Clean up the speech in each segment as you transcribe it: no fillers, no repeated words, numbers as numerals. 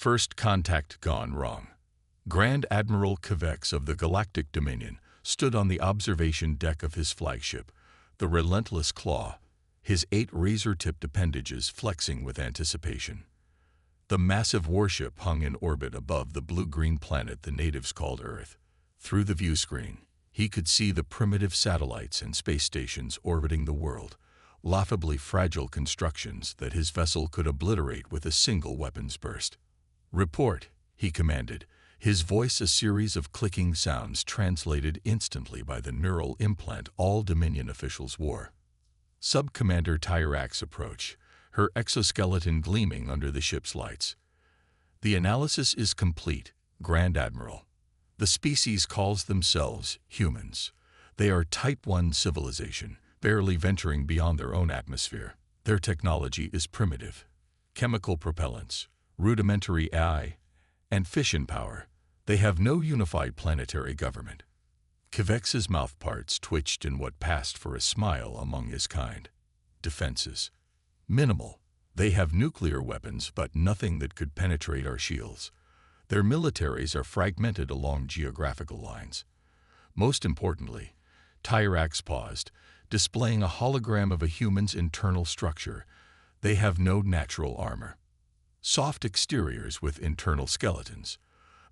First contact gone wrong. Grand Admiral Kvex of the Galactic Dominion stood on the observation deck of his flagship, the relentless Claw, his 8 razor-tipped appendages flexing with anticipation. The massive warship hung in orbit above the blue-green planet the natives called Earth. Through the viewscreen, he could see the primitive satellites and space stations orbiting the world, laughably fragile constructions that his vessel could obliterate with a single weapons burst. "Report," he commanded, his voice a series of clicking sounds translated instantly by the neural implant all Dominion officials wore. Sub-Commander Tyrax approached, her exoskeleton gleaming under the ship's lights. "The analysis is complete, Grand Admiral. The species calls themselves humans. They are Type 1 civilization, barely venturing beyond their own atmosphere. Their technology is primitive. Chemical propellants, rudimentary AI, and fission power. They have no unified planetary government." Kvex's mouthparts twitched in what passed for a smile among his kind. "Defenses? Minimal. They have nuclear weapons, but nothing that could penetrate our shields. Their militaries are fragmented along geographical lines. Most importantly," Tyrax paused, displaying a hologram of a human's internal structure, "they have no natural armor. Soft exteriors with internal skeletons,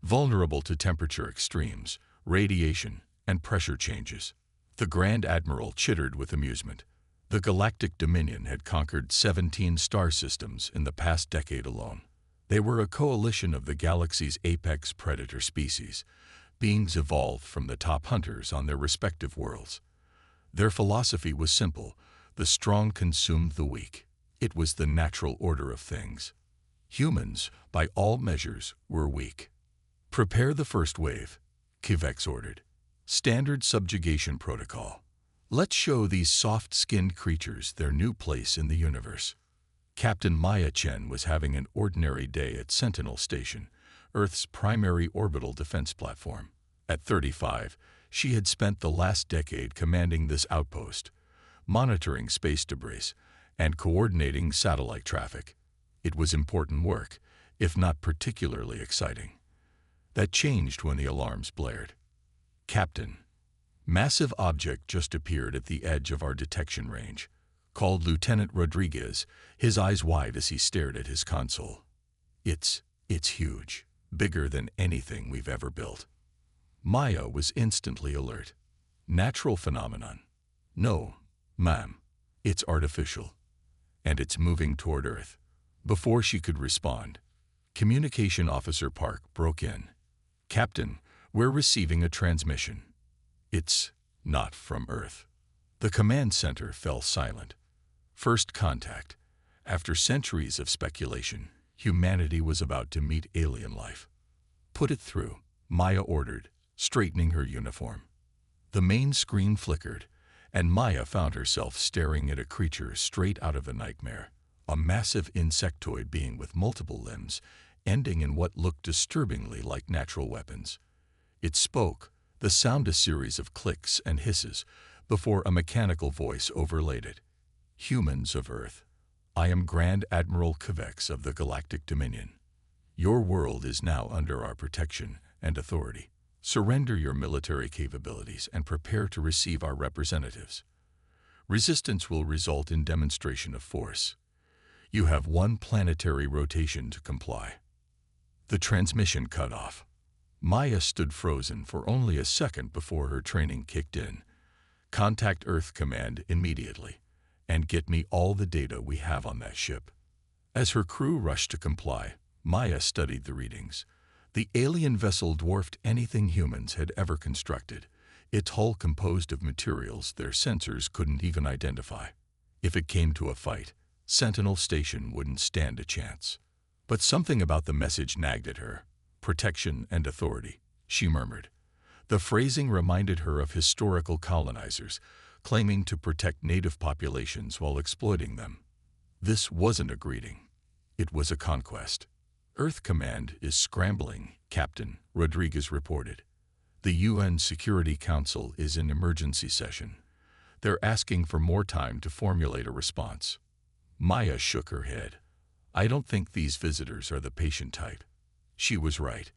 vulnerable to temperature extremes, radiation, and pressure changes." The Grand Admiral chittered with amusement. The Galactic Dominion had conquered 17 star systems in the past decade alone. They were a coalition of the galaxy's apex predator species, beings evolved from the top hunters on their respective worlds. Their philosophy was simple: the strong consumed the weak. It was the natural order of things. Humans, by all measures, were weak. "Prepare the first wave," Kvex ordered. "Standard subjugation protocol. Let's show these soft-skinned creatures their new place in the universe." Captain Maya Chen was having an ordinary day at Sentinel Station, Earth's primary orbital defense platform. At 35, she had spent the last decade commanding this outpost, monitoring space debris, and coordinating satellite traffic. It was important work, if not particularly exciting. That changed when the alarms blared. "Captain, massive object just appeared at the edge of our detection range," called Lieutenant Rodriguez, his eyes wide as he stared at his console. It's huge, bigger than anything we've ever built." Maya was instantly alert. "Natural phenomenon?" "No, ma'am. It's artificial. And it's moving toward Earth." Before she could respond, Communication Officer Park broke in. "Captain, we're receiving a transmission. It's not from Earth." The command center fell silent. First contact. After centuries of speculation, humanity was about to meet alien life. "Put it through," Maya ordered, straightening her uniform. The main screen flickered, and Maya found herself staring at a creature straight out of a nightmare. A massive insectoid being with multiple limbs, ending in what looked disturbingly like natural weapons. It spoke, the sound a series of clicks and hisses, before a mechanical voice overlaid it. "Humans of Earth, I am Grand Admiral Kvex of the Galactic Dominion. Your world is now under our protection and authority. Surrender your military capabilities and prepare to receive our representatives. Resistance will result in demonstration of force. You have 1 planetary rotation to comply." The transmission cut off. Maya stood frozen for only a second before her training kicked in. "Contact Earth Command immediately, and get me all the data we have on that ship." As her crew rushed to comply, Maya studied the readings. The alien vessel dwarfed anything humans had ever constructed, its hull composed of materials their sensors couldn't even identify. If it came to a fight, Sentinel Station wouldn't stand a chance. But something about the message nagged at her. "Protection and authority," she murmured. The phrasing reminded her of historical colonizers, claiming to protect native populations while exploiting them. This wasn't a greeting. It was a conquest. "Earth Command is scrambling," Captain Rodriguez reported. "The UN Security Council is in emergency session. They're asking for more time to formulate a response." Maya shook her head. "I don't think these visitors are the patient type. She was right.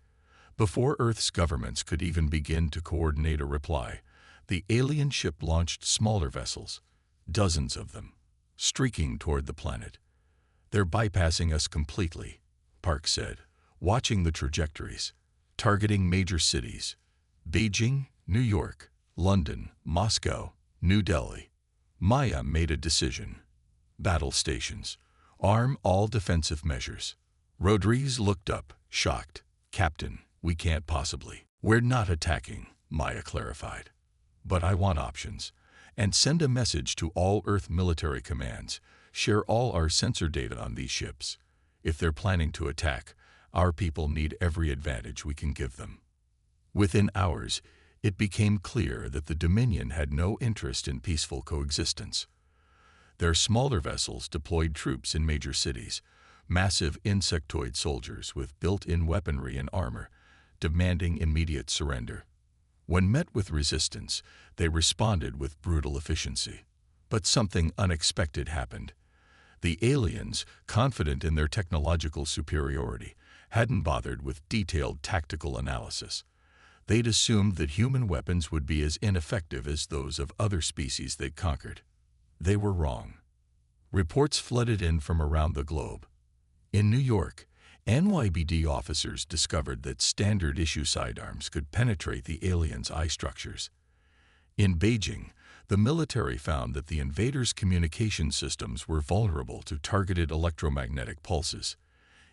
Before Earth's governments could even begin to coordinate a reply, the alien ship launched smaller vessels, dozens of them, streaking toward the planet. "They're bypassing us completely," Park said, watching the trajectories, targeting major cities: Beijing, New York, London, Moscow, New Delhi. Maya made a decision. Battle stations. Arm all defensive measures. Rodriguez looked up, shocked. "Captain, we can't possibly." "We're not attacking," Maya clarified. "But I want options. And send a message to all Earth military commands. Share all our sensor data on these ships. If they're planning to attack, our people need every advantage we can give them." Within hours, it became clear that the Dominion had no interest in peaceful coexistence. Their smaller vessels deployed troops in major cities, massive insectoid soldiers with built-in weaponry and armor, demanding immediate surrender. When met with resistance, they responded with brutal efficiency. But something unexpected happened. The aliens, confident in their technological superiority, hadn't bothered with detailed tactical analysis. They'd assumed that human weapons would be as ineffective as those of other species they'd conquered. They were wrong. Reports flooded in from around the globe. In New York, NYPD officers discovered that standard-issue sidearms could penetrate the aliens' eye structures. In Beijing, the military found that the invaders' communication systems were vulnerable to targeted electromagnetic pulses.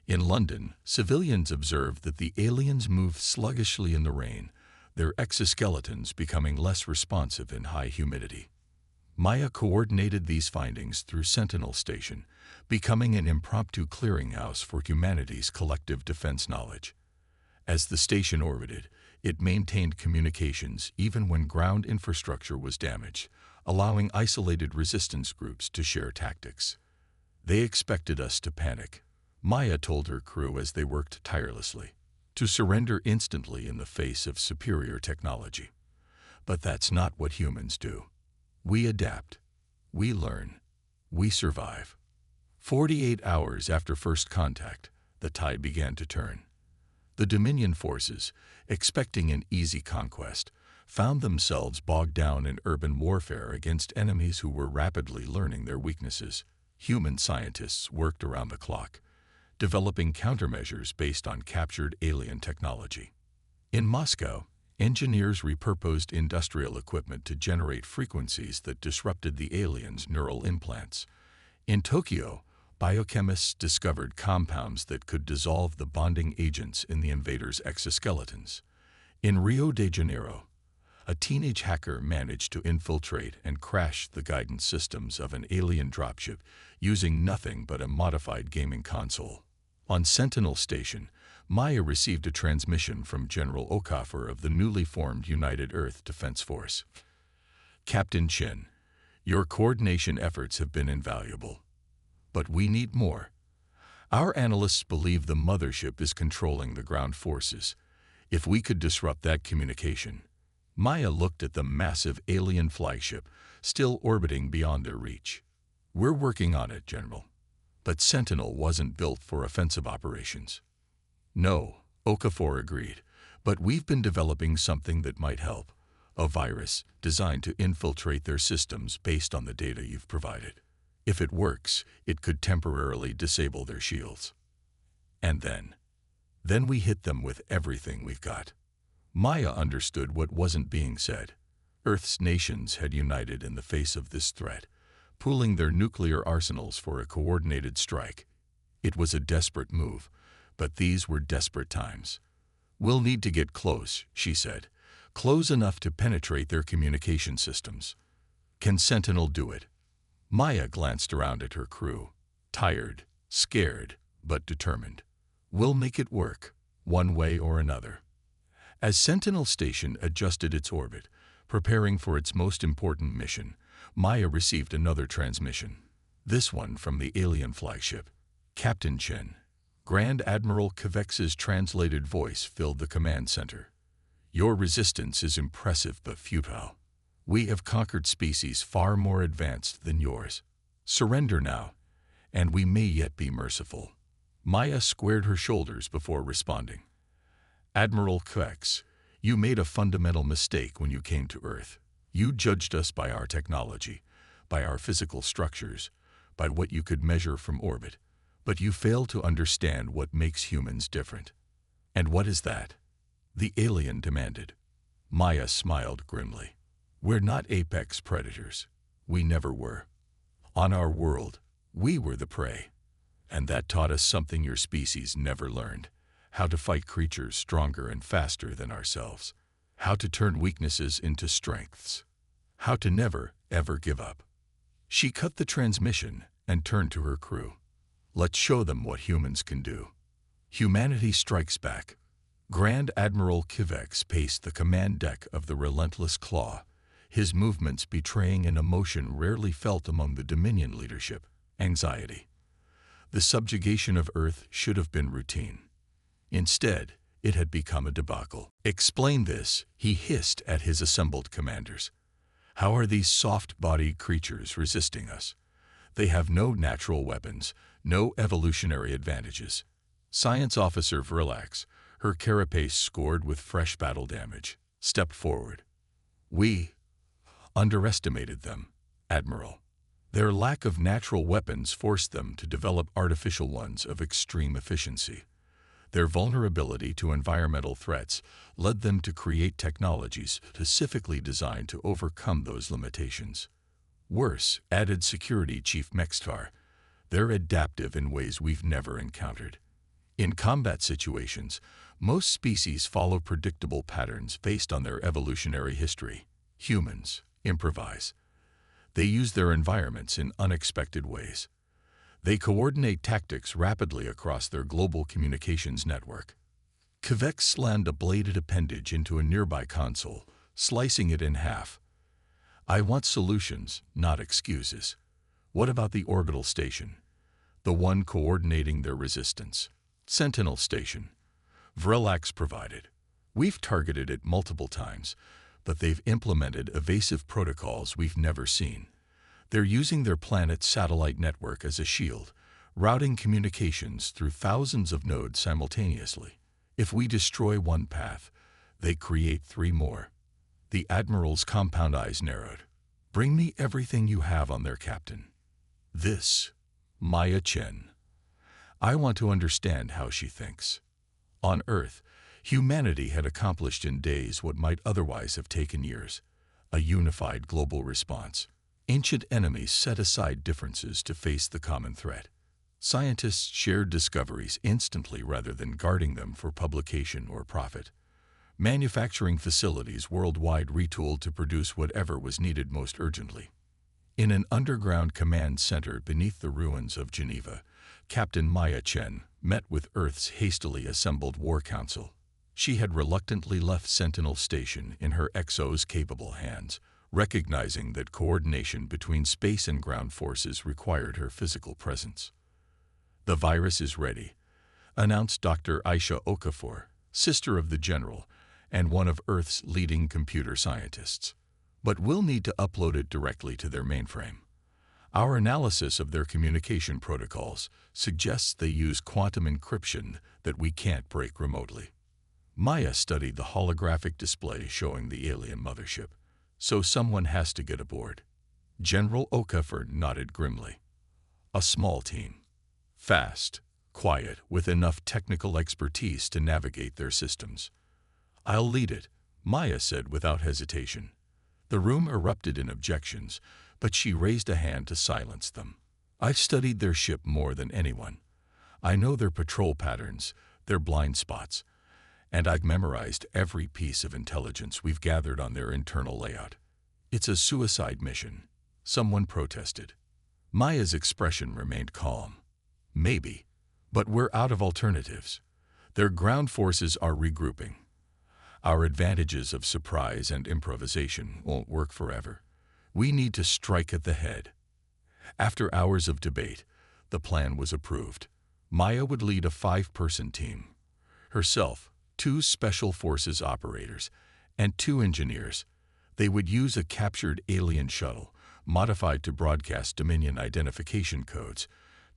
In London, civilians observed that the aliens moved sluggishly in the rain, their exoskeletons becoming less responsive in high humidity. Maya coordinated these findings through Sentinel Station, becoming an impromptu clearinghouse for humanity's collective defense knowledge. As the station orbited, it maintained communications even when ground infrastructure was damaged, allowing isolated resistance groups to share tactics. "They expected us to panic," Maya told her crew as they worked tirelessly, "to surrender instantly in the face of superior technology. But that's not what humans do. We adapt. We learn. We survive." 48 hours after first contact, the tide began to turn. The Dominion forces, expecting an easy conquest, found themselves bogged down in urban warfare against enemies who were rapidly learning their weaknesses. Human scientists worked around the clock, developing countermeasures based on captured alien technology. In Moscow, engineers repurposed industrial equipment to generate frequencies that disrupted the aliens' neural implants. In Tokyo, biochemists discovered compounds that could dissolve the bonding agents in the invaders' exoskeletons. In Rio de Janeiro, a teenage hacker managed to infiltrate and crash the guidance systems of an alien dropship using nothing but a modified gaming console. On Sentinel Station, Maya received a transmission from General Okafor of the newly formed United Earth Defense Force. "Captain Chin, your coordination efforts have been invaluable. But we need more. Our analysts believe the mothership is controlling the ground forces. If we could disrupt that communication..." Maya looked at the massive alien flagship, still orbiting beyond their reach. "We're working on it, General. But Sentinel wasn't built for offensive operations." "No," Okafor agreed, "but we've been developing something that might help. A virus designed to infiltrate their systems based on the data you've provided. If it works, it could temporarily disable their shields. And then we hit them with everything we've got." Maya understood what wasn't being said. Earth's nations had united in the face of this threat, pooling their nuclear arsenals for a coordinated strike. It was a desperate move, but these were desperate times. "We'll need to get close," she said, "close enough to penetrate their communication systems. Can Sentinel do it?" Maya glanced around at her crew, tired, scared, but determined. "We'll make it work, one way or another." As Sentinel Station adjusted its orbit, preparing for its most important mission, Maya received another transmission, this one from the alien flagship. "Captain Chen." Grand Admiral Kvex's translated voice filled the command center. "Your resistance is impressive but futile. We have conquered species far more advanced than yours. Surrender now, and we may yet be merciful." Maya squared her shoulders before responding. Admiral Kvex, you made a fundamental mistake when you came to Earth. You judged us by our technology, by our physical structures, by what you could measure from orbit. But you failed to understand what makes humans different. And what is that? The alien demanded. Maya smiled grimly. We're not apex predators. We never were. On our world, we were the prey. And that taught us something your species never learned. How to fight creatures stronger and faster than ourselves. How to turn weaknesses into strengths. How to never, ever give up. She cut the transmission and turned to her crew. Let's show them what humans can do. Humanity strikes back. Grand Admiral Kvex paced the command deck of the relentless Claw, his movements betraying an emotion rarely felt among the Dominion leadership: anxiety. The subjugation of Earth should have been routine. Instead, it had become a debacle. Explain this, he hissed at his assembled commanders. How are these soft-bodied creatures resisting us? They have no natural weapons, no evolutionary advantages. Science Officer Vrillax, her carapace scored with fresh battle damage, stepped forward. We underestimated them, Admiral. Their lack of natural weapons forced them to develop artificial ones of extreme efficiency. Their vulnerability to environmental threats led them to create technologies specifically designed to overcome those limitations. Worse, added Security Chief Mextar, they're adaptive in ways we've never encountered. In combat situations, most species follow predictable patterns based on their evolutionary history. Humans improvise. They use their environments in unexpected ways. They coordinate tactics rapidly across their global communications network. Kvex slammed a bladed appendage into a nearby console, slicing it in half. I want solutions, not excuses. What about the orbital station? The one coordinating their resistance. Sentinel Station. Vrillax provided. We've targeted it multiple times, but they've implemented evasive protocols we've never seen. They're using their planet's satellite network as a shield, routing communications through thousands of nodes simultaneously. If we destroy one path, they create 3 more. The Admiral's compound eyes narrowed. Bring me everything you have on their captain. This, Maya Chen. I want to understand how she thinks. On Earth, humanity had accomplished in days what might otherwise have taken years: a unified global response. Ancient enemies set aside differences to face the common threat. Scientists shared discoveries instantly rather than guarding them for publication or profit. Manufacturing facilities worldwide retooled to produce whatever was needed most urgently. In an underground command center beneath the ruins of Geneva, Captain Maya Chen met with Earth's hastily assembled war council. She had reluctantly left Sentinel Station in her Exo's capable hands, recognizing that coordination between space and ground forces required her physical presence. The virus is ready, announced Dr. Aisha Okafor, sister of the General and one of Earth's leading computer scientists. But we'll need to upload it directly to their mainframe. Our analysis of their communication protocols suggests they use quantum encryption that we can't break remotely. Maya studied the holographic display showing the alien mothership. So someone has to get aboard. General Okafor nodded grimly. A small team. Fast, quiet, with enough technical expertise to navigate their systems. I'll lead it, Maya said without hesitation. The room erupted in objections, but she raised a hand to silence them. I've studied their ship more than anyone. I know their patrol patterns, their blind spots, and I've memorized every piece of intelligence we've gathered on their internal layout. It's a suicide mission, someone protested. Maya's expression remained calm. Maybe, but we're out of alternatives. Their ground forces are regrouping. Our advantages of surprise and improvisation won't work forever. We need to strike at the head. After hours of debate, the plan was approved. Maya would lead a 5-person team. Herself, 2 Special Forces operators, and 2 engineers. They would use a captured alien shuttle, modified to broadcast Dominion identification codes,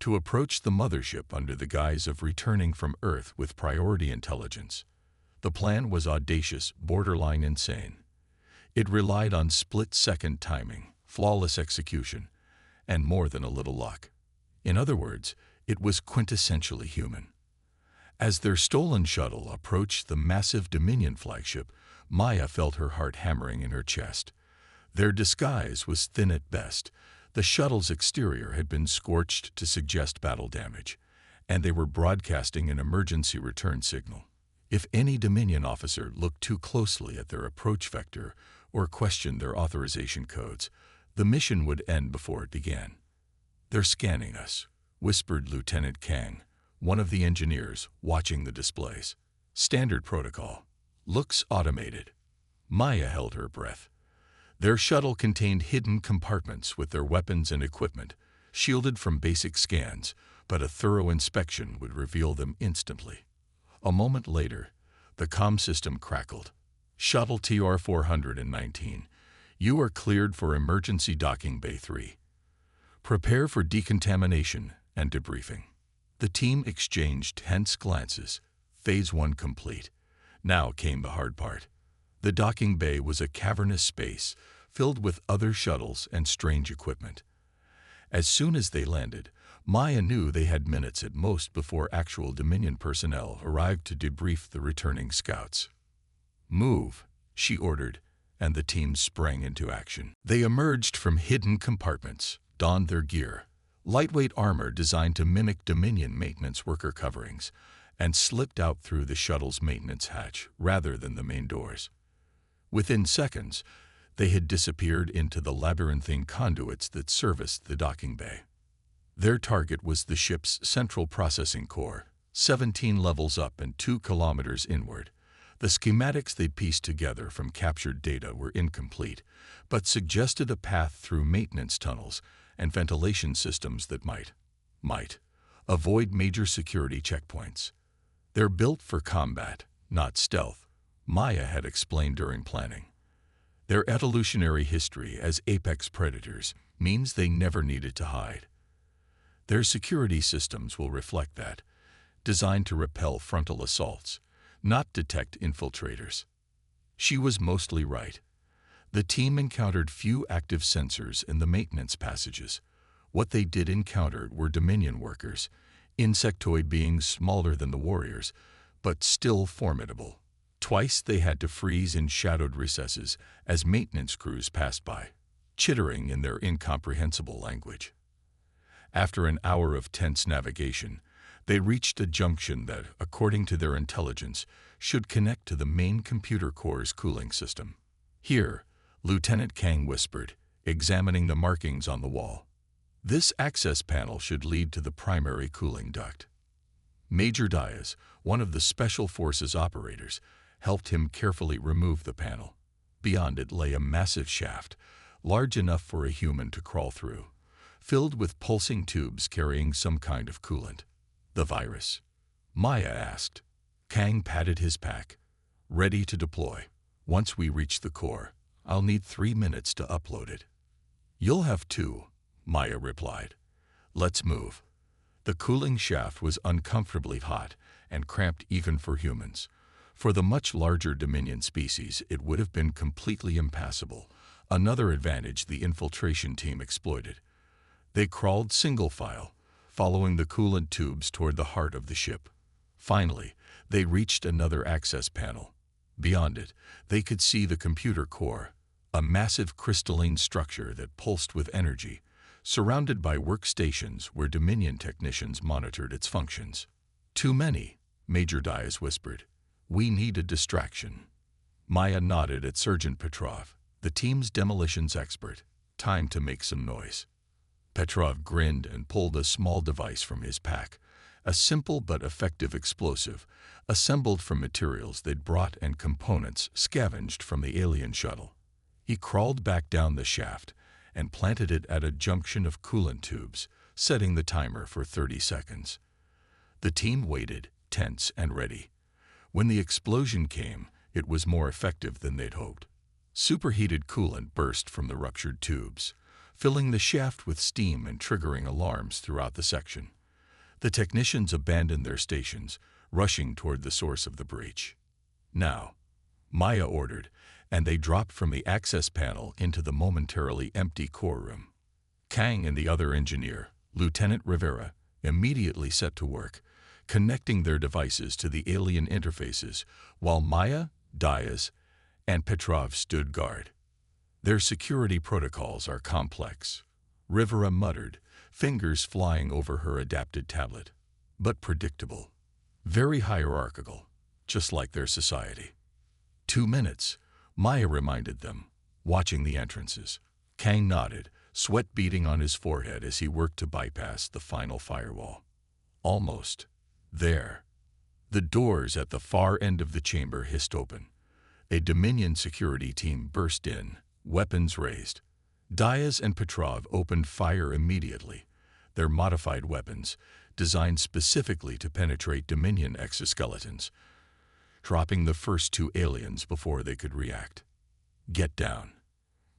to approach the mothership under the guise of returning from Earth with priority intelligence. The plan was audacious, borderline insane. It relied on split-second timing, flawless execution, and more than a little luck. In other words, it was quintessentially human. As their stolen shuttle approached the massive Dominion flagship, Maya felt her heart hammering in her chest. Their disguise was thin at best. The shuttle's exterior had been scorched to suggest battle damage, and they were broadcasting an emergency return signal. If any Dominion officer looked too closely at their approach vector or questioned their authorization codes, the mission would end before it began. "They're scanning us," whispered Lieutenant Kang, one of the engineers watching the displays. "Standard protocol. Looks automated." Maya held her breath. Their shuttle contained hidden compartments with their weapons and equipment, shielded from basic scans, but a thorough inspection would reveal them instantly. A moment later, the comm system crackled. "Shuttle TR-419, you are cleared for emergency docking Bay 3. Prepare for decontamination and debriefing." The team exchanged tense glances. Phase 1 complete. Now came the hard part. The docking bay was a cavernous space filled with other shuttles and strange equipment. As soon as they landed, Maya knew they had minutes at most before actual Dominion personnel arrived to debrief the returning scouts. "Move," she ordered, and the team sprang into action. They emerged from hidden compartments, donned their gear, lightweight armor designed to mimic Dominion maintenance worker coverings, and slipped out through the shuttle's maintenance hatch rather than the main doors. Within seconds, they had disappeared into the labyrinthine conduits that serviced the docking bay. Their target was the ship's central processing core, 17 levels up and 2 kilometers inward. The schematics they'd pieced together from captured data were incomplete, but suggested a path through maintenance tunnels and ventilation systems that might avoid major security checkpoints. "They're built for combat, not stealth," Maya had explained during planning. "Their evolutionary history as apex predators means they never needed to hide. Their security systems will reflect that, designed to repel frontal assaults, not detect infiltrators." She was mostly right. The team encountered few active sensors in the maintenance passages. What they did encounter were Dominion workers, insectoid beings smaller than the warriors, but still formidable. Twice they had to freeze in shadowed recesses as maintenance crews passed by, chittering in their incomprehensible language. After an hour of tense navigation, they reached a junction that, according to their intelligence, should connect to the main computer core's cooling system. "Here," Lieutenant Kang whispered, examining the markings on the wall. "This access panel should lead to the primary cooling duct." Major Diaz, one of the Special Forces operators, helped him carefully remove the panel. Beyond it lay a massive shaft, large enough for a human to crawl through, filled with pulsing tubes carrying some kind of coolant. "The virus?" Maya asked. Kang patted his pack. "Ready to deploy. Once we reach the core, I'll need 3 minutes to upload it." "You'll have 2, Maya replied. "Let's move." The cooling shaft was uncomfortably hot and cramped even for humans. For the much larger Dominion species, it would have been completely impassable, another advantage the infiltration team exploited. They crawled single file, following the coolant tubes toward the heart of the ship. Finally, they reached another access panel. Beyond it, they could see the computer core, a massive crystalline structure that pulsed with energy, surrounded by workstations where Dominion technicians monitored its functions. "Too many," Major Diaz whispered. "We need a distraction." Maya nodded at Sergeant Petrov, the team's demolitions expert. "Time to make some noise." Petrov grinned and pulled a small device from his pack, a simple but effective explosive, assembled from materials they'd brought and components scavenged from the alien shuttle. He crawled back down the shaft and planted it at a junction of coolant tubes, setting the timer for 30 seconds. The team waited, tense and ready. When the explosion came, it was more effective than they'd hoped. Superheated coolant burst from the ruptured tubes, filling the shaft with steam and triggering alarms throughout the section. The technicians abandoned their stations, rushing toward the source of the breach. "Now," Maya ordered, and they dropped from the access panel into the momentarily empty core room. Kang and the other engineer, Lieutenant Rivera, immediately set to work, connecting their devices to the alien interfaces, while Maya, Diaz, and Petrov stood guard. "Their security protocols are complex," Rivera muttered, fingers flying over her adapted tablet. "But predictable. Very hierarchical, just like their society." 2 minutes, Maya reminded them, watching the entrances. Kang nodded, sweat beading on his forehead as he worked to bypass the final firewall. Almost. There. The doors at the far end of the chamber hissed open. A Dominion security team burst in, weapons raised. Diaz and Petrov opened fire immediately, their modified weapons, designed specifically to penetrate Dominion exoskeletons, dropping the first 2 aliens before they could react. "Get down,"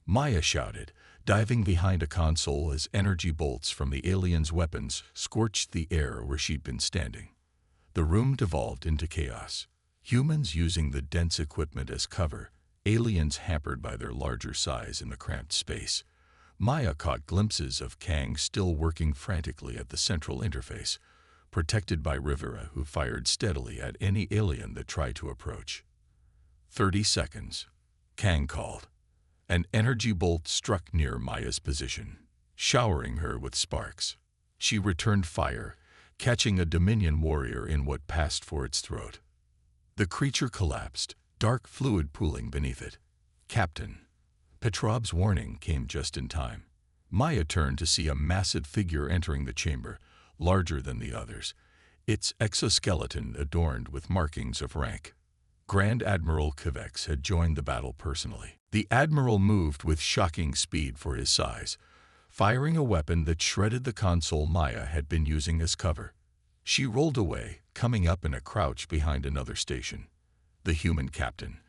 Maya shouted, diving behind a console as energy bolts from the aliens' weapons scorched the air where she'd been standing. The room devolved into chaos. Humans using the dense equipment as cover, aliens hampered by their larger size in the cramped space. Maya caught glimpses of Kang still working frantically at the central interface, protected by Rivera, who fired steadily at any alien that tried to approach. 30 seconds, Kang called. An energy bolt struck near Maya's position, showering her with sparks. She returned fire, catching a Dominion warrior in what passed for its throat. The creature collapsed, dark fluid pooling beneath it. "Captain." Petrov's warning came just in time. Maya turned to see a massive figure entering the chamber, larger than the others, its exoskeleton adorned with markings of rank. Grand Admiral Kvex had joined the battle personally. The Admiral moved with shocking speed for his size, firing a weapon that shredded the console Maya had been using as cover. She rolled away, coming up in a crouch behind another station. "The human captain."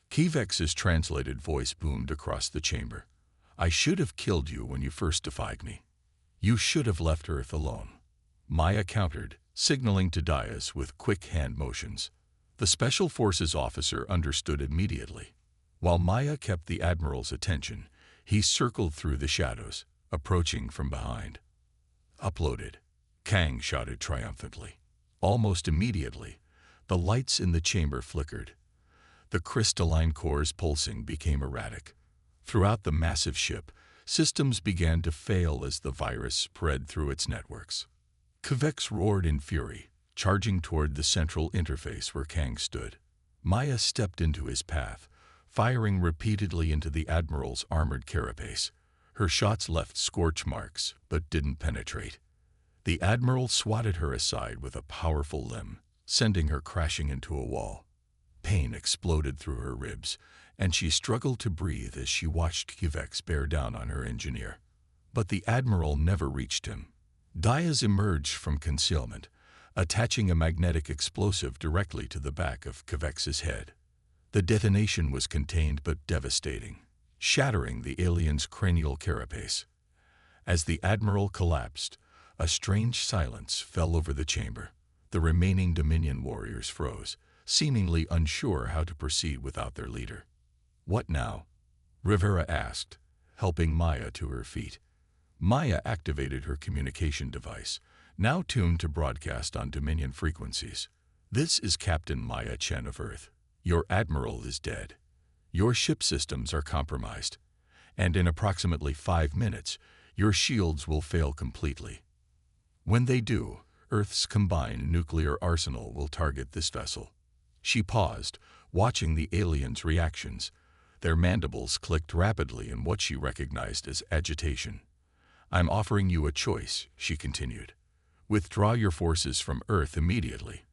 Kvex's translated voice boomed across the chamber. "I should have killed you when you first defied me. You should have left Earth alone." Maya countered, signaling to Diaz with quick hand motions. The Special Forces officer understood immediately. While Maya kept the Admiral's attention, he circled through the shadows, approaching from behind. "Uploaded," Kang shouted triumphantly. Almost immediately, the lights in the chamber flickered. The crystalline cores pulsing became erratic. Throughout the massive ship, systems began to fail as the virus spread through its networks. Kvex roared in fury, charging toward the central interface where Kang stood. Maya stepped into his path, firing repeatedly into the Admiral's armored carapace. Her shots left scorch marks, but didn't penetrate. The Admiral swatted her aside with a powerful limb, sending her crashing into a wall. Pain exploded through her ribs, and she struggled to breathe as she watched Kvex bear down on her engineer. But the Admiral never reached him. Diaz emerged from concealment, attaching a magnetic explosive directly to the back of Kvex's head. The detonation was contained but devastating, shattering the alien's cranial carapace. As the Admiral collapsed, a strange silence fell over the chamber. The remaining Dominion warriors froze, seemingly unsure how to proceed without their leader. "What now?" Rivera asked, helping Maya to her feet. Maya activated her communication device, now tuned to broadcast on Dominion frequencies. "This is Captain Maya Chen of Earth. Your Admiral is dead. Your ship systems are compromised, and in approximately 5 minutes, your shields will fail completely. When they do, Earth's combined nuclear arsenal will target this vessel." She paused, watching the aliens' reactions. Their mandibles clicked rapidly in what she recognized as agitation. "I'm offering you a choice," she continued. "Withdraw your forces from Earth immediately,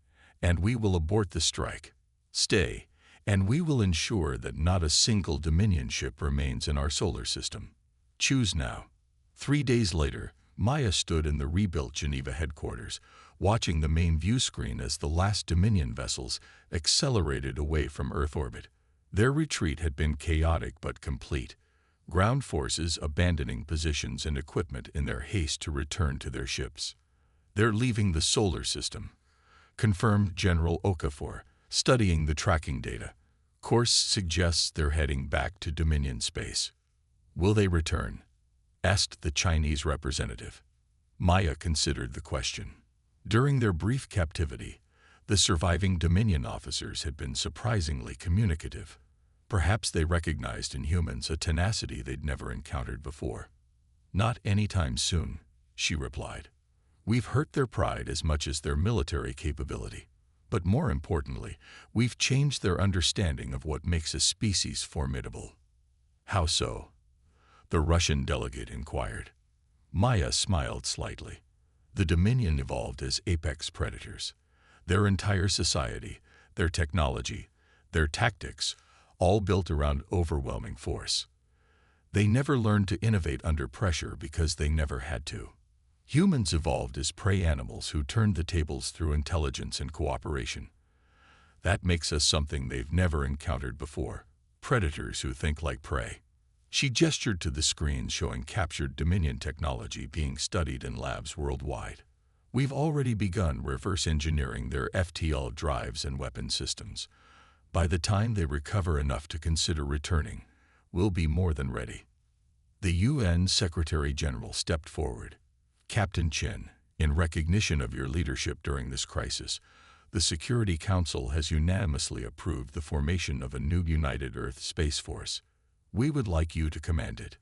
and we will abort the strike. Stay, and we will ensure that not a single Dominion ship remains in our solar system. Choose now." 3 days later, Maya stood in the rebuilt Geneva headquarters, watching the main view screen as the last Dominion vessels accelerated away from Earth orbit. Their retreat had been chaotic but complete, ground forces abandoning positions and equipment in their haste to return to their ships. They're leaving the solar system, confirmed General Okafor, studying the tracking data. Course suggests they're heading back to Dominion space. Will they return? Asked the Chinese representative. Maya considered the question. During their brief captivity, the surviving Dominion officers had been surprisingly communicative. Perhaps they recognized in humans a tenacity they'd never encountered before. Not anytime soon, she replied. We've hurt their pride as much as their military capability. But more importantly, we've changed their understanding of what makes a species formidable. How so? The Russian delegate inquired. Maya smiled slightly. The Dominion evolved as apex predators. Their entire society, their technology, their tactics, all built around overwhelming force. They never learned to innovate under pressure because they never had to. Humans evolved as prey animals who turned the tables through intelligence and cooperation. That makes us something they've never encountered before, predators who think like prey. She gestured to the screens showing captured Dominion technology being studied in labs worldwide. We've already begun reverse engineering their FTL drives and weapon systems. By the time they recover enough to consider returning, we'll be more than ready. The UN Secretary-General stepped forward. Captain Chin, in recognition of your leadership during this crisis, the Security Council has unanimously approved the formation of a new United Earth Space Force. We would like you to command it.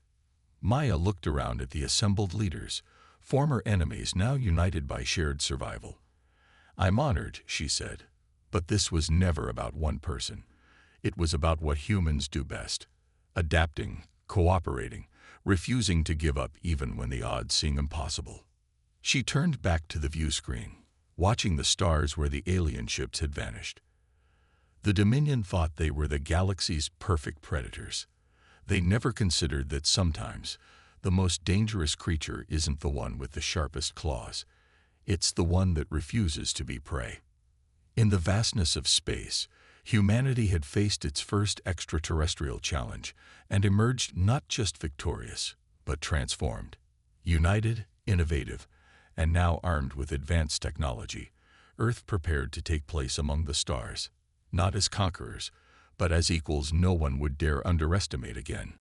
Maya looked around at the assembled leaders, former enemies now united by shared survival. I'm honored, she said, but this was never about one person. It was about what humans do best: adapting, cooperating, refusing to give up even when the odds seem impossible. She turned back to the view screen, watching the stars where the alien ships had vanished. The Dominion thought they were the galaxy's perfect predators. They never considered that sometimes the most dangerous creature isn't the one with the sharpest claws. It's the one that refuses to be prey. In the vastness of space, humanity had faced its first extraterrestrial challenge and emerged not just victorious, but transformed. United, innovative, and now armed with advanced technology, Earth prepared to take place among the stars, not as conquerors, but as equals no one would dare underestimate again.